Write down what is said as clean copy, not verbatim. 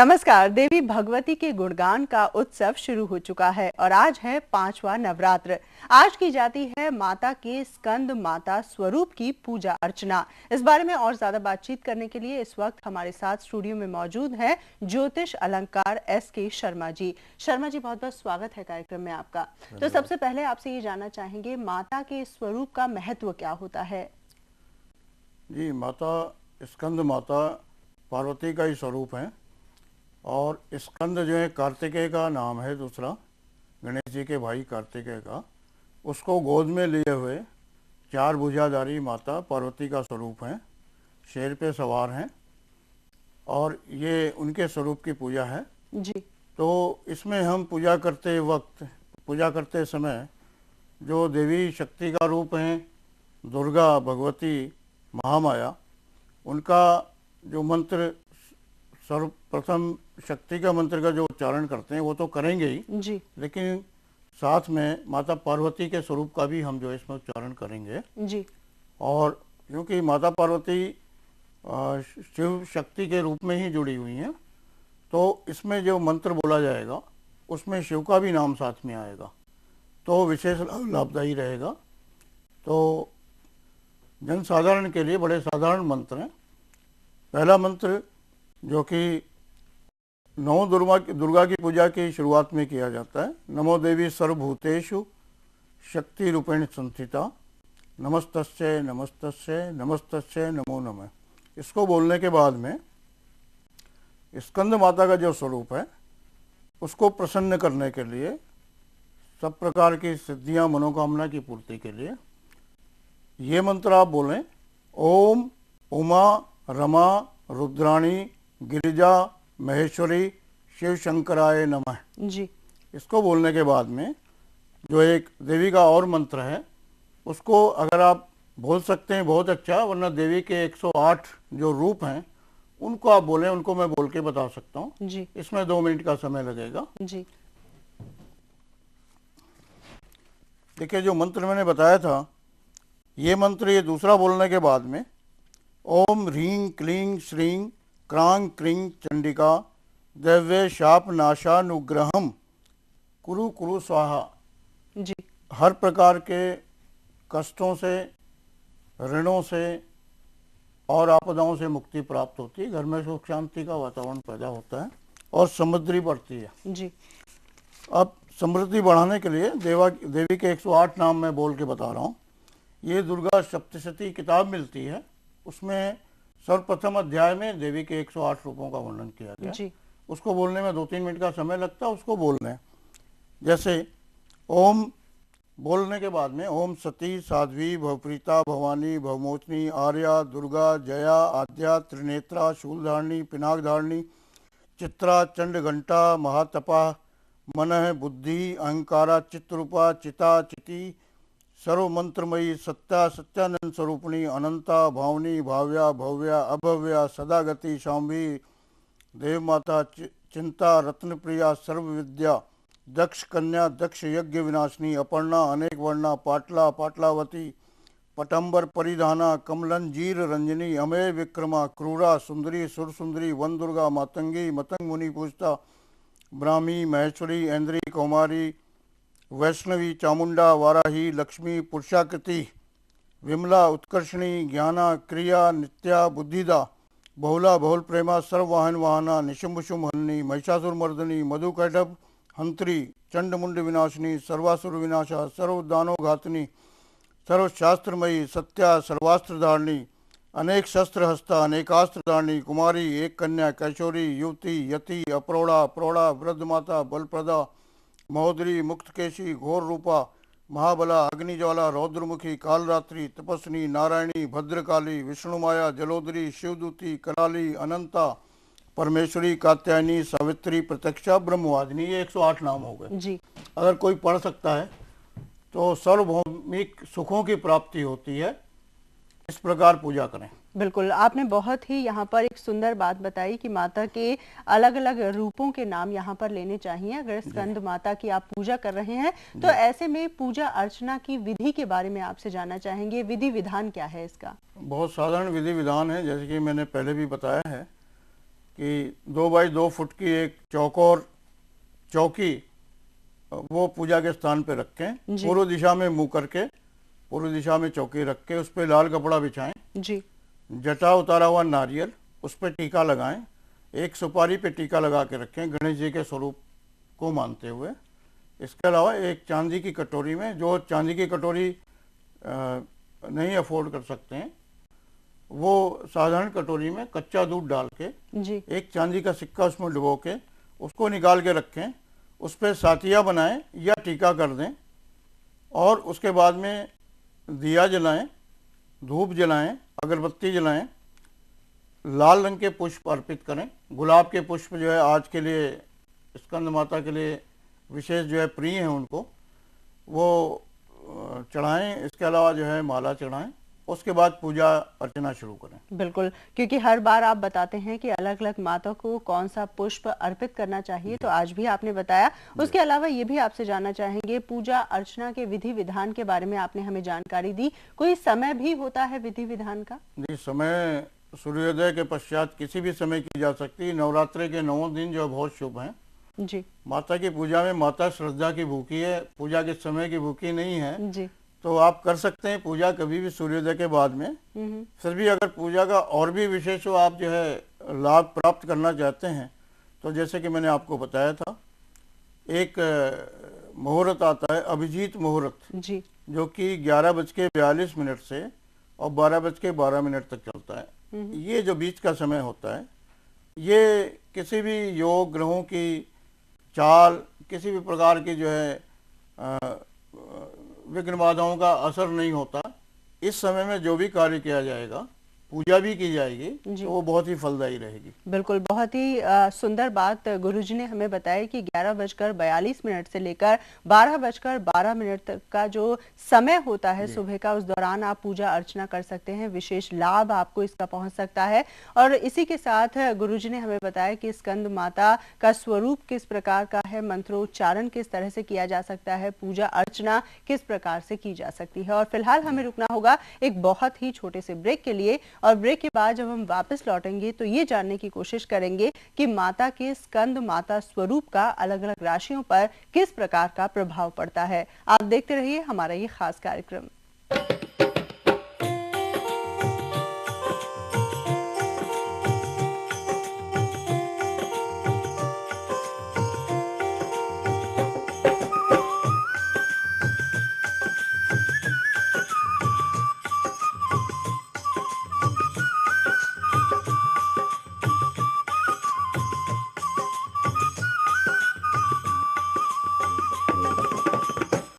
नमस्कार। देवी भगवती के गुणगान का उत्सव शुरू हो चुका है और आज है 5वां नवरात्र। आज की जाती है माता के स्कंद माता स्वरूप की पूजा अर्चना। इस बारे में और ज्यादा बातचीत करने के लिए इस वक्त हमारे साथ स्टूडियो में मौजूद हैं ज्योतिष अलंकार SK शर्मा जी। शर्मा जी, बहुत बहुत स्वागत है कार्यक्रम में आपका। तो सबसे पहले आपसे ये जानना चाहेंगे, माता के स्वरूप का महत्व क्या होता है? जी, माता स्कंद माता पार्वती का ही स्वरूप है। और स्कंद जो है कार्तिकेय का नाम है, दूसरा गणेश जी के भाई कार्तिकेय का। उसको गोद में लिए हुए 4 भुजाधारी माता पार्वती का स्वरूप है, शेर पे सवार हैं और ये उनके स्वरूप की पूजा है जी। तो इसमें हम पूजा करते समय जो देवी शक्ति का रूप हैं, दुर्गा, भगवती, महामाया, उनका जो मंत्र सर्वप्रथम शक्ति का मंत्र का जो उच्चारण करते हैं वो तो करेंगे ही जी। लेकिन साथ में माता पार्वती के स्वरूप का भी हम जो इसमें उच्चारण करेंगे जी। और क्योंकि माता पार्वती शिव शक्ति के रूप में ही जुड़ी हुई हैं तो इसमें जो मंत्र बोला जाएगा उसमें शिव का भी नाम साथ में आएगा तो विशेष लाभदायी रहेगा। तो जनसाधारण के लिए बड़े साधारण मंत्र हैं। पहला मंत्र जो कि नौ दुर्गा की पूजा की शुरुआत में किया जाता है, नमो देवी सर्वभूतेषु शक्ति रूपेण संस्थिता नमस्तस्यै नमस्तस्यै नमस्तस्यै नमो नमः। इसको बोलने के बाद में स्कंद माता का जो स्वरूप है उसको प्रसन्न करने के लिए, सब प्रकार की सिद्धियां, मनोकामना की पूर्ति के लिए ये मंत्र आप बोलें, ओम उमा रमा रुद्राणी गिरिजा महेश्वरी शिव शंकराय नमः। जी। इसको बोलने के बाद में जो एक देवी का और मंत्र है उसको अगर आप बोल सकते हैं बहुत अच्छा, वरना देवी के 108 जो रूप हैं उनको आप बोलें, उनको मैं बोल के बता सकता हूँ जी। इसमें 2 मिनट का समय लगेगा। जी। देखिए, जो मंत्र मैंने बताया था ये मंत्र, ये दूसरा बोलने के बाद में ओम ह्रीं क्लीं श्रीं क्रांग क्रीं चंडिका दैव्य शाप नाशानुग्रहम कुरु कुरु स्वाहा। जी। हर प्रकार के कष्टों से, ऋणों से और आपदाओं से मुक्ति प्राप्त होती है, घर में सुख शांति का वातावरण पैदा होता है और समृद्धि बढ़ती है। जी। अब समृद्धि बढ़ाने के लिए देवी के 108 नाम मैं बोल के बता रहा हूँ। ये दुर्गा सप्तशती किताब मिलती है, उसमें सर्वप्रथम अध्याय में देवी के 108 रूपों का वर्णन किया गया। जी। उसको बोलने में 2-3 मिनट का समय लगता है, उसको बोलने जैसे ओम बोलने के बाद में ओम सती साध्वी भवप्रीता भवानी भवमोचनी आर्या दुर्गा जया आद्या त्रिनेत्रा शूलधारणी पिनाकधारणी चित्रा चंड घंटा महातपा मनः बुद्धि अहंकारा चित्रूपा चिता चिति सर्व मंत्रमयी सत्या सत्यानंद स्वरूपिणी अनंता भावनी भाव्या भव्या अभव्या सदागति शाम्भी देव माता चिंता रत्न प्रिया सर्व विद्या दक्ष कन्या दक्ष यज्ञ विनाशिनी अपर्णा अनेक वर्णा पाटला पाटलावती पटंबर परिधाना कमलंजीर रंजनी अमेय विक्रमा क्रूरा सुंदरी सुर सुंदरी वन दुर्गा मातंगी मतंग मुनि पूजता ब्राह्मी महेश्वरी ऐन्द्री कौमारी वैष्णवी चामुंडा वाराही लक्ष्मी पुरुषाकृति विमला उत्कर्षणी ज्ञाना क्रिया नित्या बुद्धिदा बहुला बहुल प्रेमा सर्ववाहन वाहना निशुंभुशुंभ हन्नी महिषासुरमर्दनी मधुकैटभ हंत्री चंडमुंड विनाशिनी सर्वासुर विनाशा सर्वदानो घातनी सर्वशास्त्रमयी सत्या सर्वास्त्रधारणी अनेक शस्त्र हस्ता अनेकास्त्र धारणी कुमारी एक कन्या कैशोरी युवती यति अप्रौढ़ा प्रौढ़ा वृद्ध माता बलप्रदा महोदरी मुक्तकेशी घोर रूपा महाबला अग्निज्वाला रौद्रमुखी कालरात्रि तपस्विनी नारायणी भद्रकाली विष्णुमाया जलोदरी शिवदूती कराली अनंता परमेश्वरी कात्यायनी सावित्री प्रत्यक्षा ब्रह्मवादिनी। ये 108 नाम हो गए। जी। अगर कोई पढ़ सकता है तो सर्वभौमिक सुखों की प्राप्ति होती है। इस प्रकार पूजा करें। बिल्कुल, आपने बहुत ही यहाँ पर एक सुंदर बात बताई कि माता के अलग अलग रूपों के नाम यहाँ पर लेने चाहिए। अगर स्कंद माता की आप पूजा कर रहे हैं तो ऐसे में पूजा अर्चना की विधि के बारे में आपसे जानना चाहेंगे, विधि विधान क्या है इसका? बहुत साधारण विधि विधान है, जैसे कि मैंने पहले भी बताया है कि 2 बाई 2 फुट की एक चौकोर चौकी वो पूजा के स्थान पे रखें, पूर्व दिशा में मुंह करके पूर्व दिशा में चौकी रख के उस पर लाल कपड़ा बिछाएं जी। जटा उतारा हुआ नारियल उस पर टीका लगाएं, एक सुपारी पे टीका लगा के रखें गणेश जी के स्वरूप को मानते हुए। इसके अलावा एक चांदी की कटोरी में, जो चांदी की कटोरी नहीं अफोर्ड कर सकते हैं, वो साधारण कटोरी में कच्चा दूध डाल के जी। एक चांदी का सिक्का उसमें डुबो के उसको निकाल के रखें, उस पर सातिया बनाएं या टीका कर दें और उसके बाद में दिया जलाएं, धूप जलाएं, अगरबत्ती जलाएं, लाल रंग के पुष्प अर्पित करें। गुलाब के पुष्प जो है आज के लिए स्कंद माता के लिए विशेष जो है प्रिय हैं, उनको वो चढ़ाएं। इसके अलावा जो है माला चढ़ाएं, उसके बाद पूजा अर्चना शुरू करें। बिल्कुल, क्योंकि हर बार आप बताते हैं कि अलग अलग माता को कौन सा पुष्प अर्पित करना चाहिए, तो आज भी आपने बताया। उसके अलावा ये भी आपसे जानना चाहेंगे, पूजा अर्चना के विधि विधान के बारे में आपने हमें जानकारी दी, कोई समय भी होता है विधि विधान का? जी, समय सूर्योदय के पश्चात किसी भी समय की जा सकती है। नवरात्रि के 9 दिन जो बहुत शुभ हैं जी। माता की पूजा में माता श्रद्धा की भूखी है, पूजा के समय की भूखी नहीं है जी। तो आप कर सकते हैं पूजा कभी भी सूर्योदय के बाद में। फिर भी अगर पूजा का और भी विशेष हो, आप जो है लाभ प्राप्त करना चाहते हैं, तो जैसे कि मैंने आपको बताया था, एक मुहूर्त आता है अभिजीत मुहूर्त जी, जो कि 11:42 से और 12:12 तक चलता है। ये जो बीच का समय होता है, ये किसी भी योग ग्रहों की चाल, किसी भी प्रकार की जो है विघ्न बाधाओं का असर नहीं होता। इस समय में जो भी कार्य किया जाएगा, पूजा भी की जाएगी, तो वो बहुत ही फलदायी रहेगी। बिल्कुल, बहुत ही सुंदर बात गुरुजी ने हमें बताया कि 11:42 से लेकर 12:12 तक का जो समय होता है सुबह का, उस दौरान आप पूजा अर्चना कर सकते हैं, विशेष लाभ आपको इसका पहुंच सकता है। और इसी के साथ गुरुजी ने हमें बताया कि स्कंद माता का स्वरूप किस प्रकार का है, मंत्रोच्चारण किस तरह से किया जा सकता है, पूजा अर्चना किस प्रकार से की जा सकती है। और फिलहाल हमें रुकना होगा एक बहुत ही छोटे से ब्रेक के लिए, और ब्रेक के बाद जब हम वापस लौटेंगे तो ये जानने की कोशिश करेंगे कि माता के स्कंद माता स्वरूप का अलग अलग राशियों पर किस प्रकार का प्रभाव पड़ता है। आप देखते रहिए हमारा ये खास कार्यक्रम।